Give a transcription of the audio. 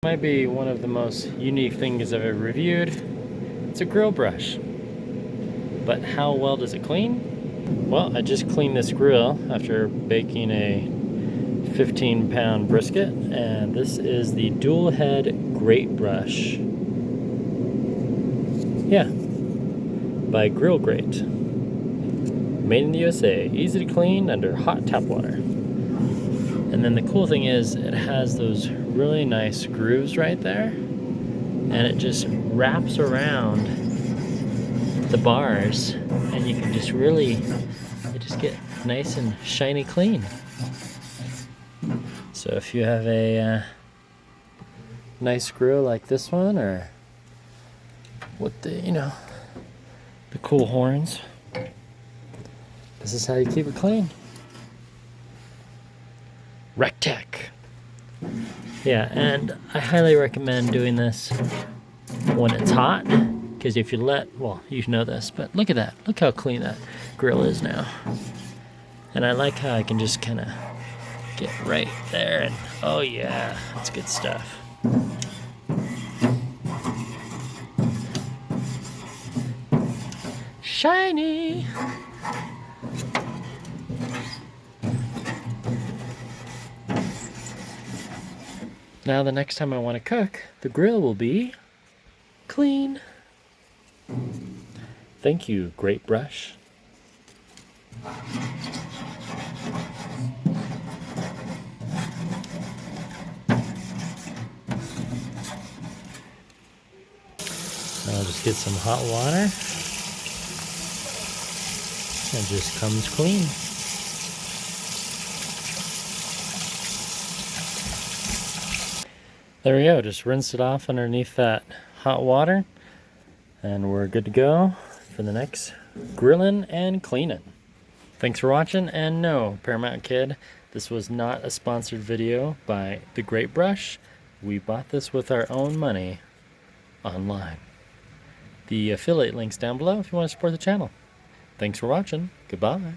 Might be one of the most unique things I've ever reviewed. It's a grill brush. But how well does it clean? Well, I just cleaned this grill after baking a 15-pound brisket, and this is the dual head GrateBrush. Yeah, by GrillGrate. Made in the U.S.A. Easy to clean under hot tap water. And then the cool thing is it has those really nice grooves right there, and it just wraps around the bars, and you can just really just get nice and shiny clean. So if you have a nice grill like this one, or with the the cool horns, this is how you keep it clean. Rectech. Yeah, and I highly recommend doing this when it's hot, because if you well, you know this, but look at that. Look how clean that grill is now. And I like how I can just kind of get right there, and oh yeah, that's good stuff. Shiny! Now the next time I want to cook, the grill will be clean. Thank you, GrateBrush. I'll just get some hot water. It just comes clean. There we go, just rinse it off underneath that hot water, and we're good to go for the next grilling and cleaning. Thanks for watching, and no, Paramount Kid, this was not a sponsored video by the GrateBrush. We bought this with our own money online. The affiliate link's down below if you want to support the channel. Thanks for watching. Goodbye.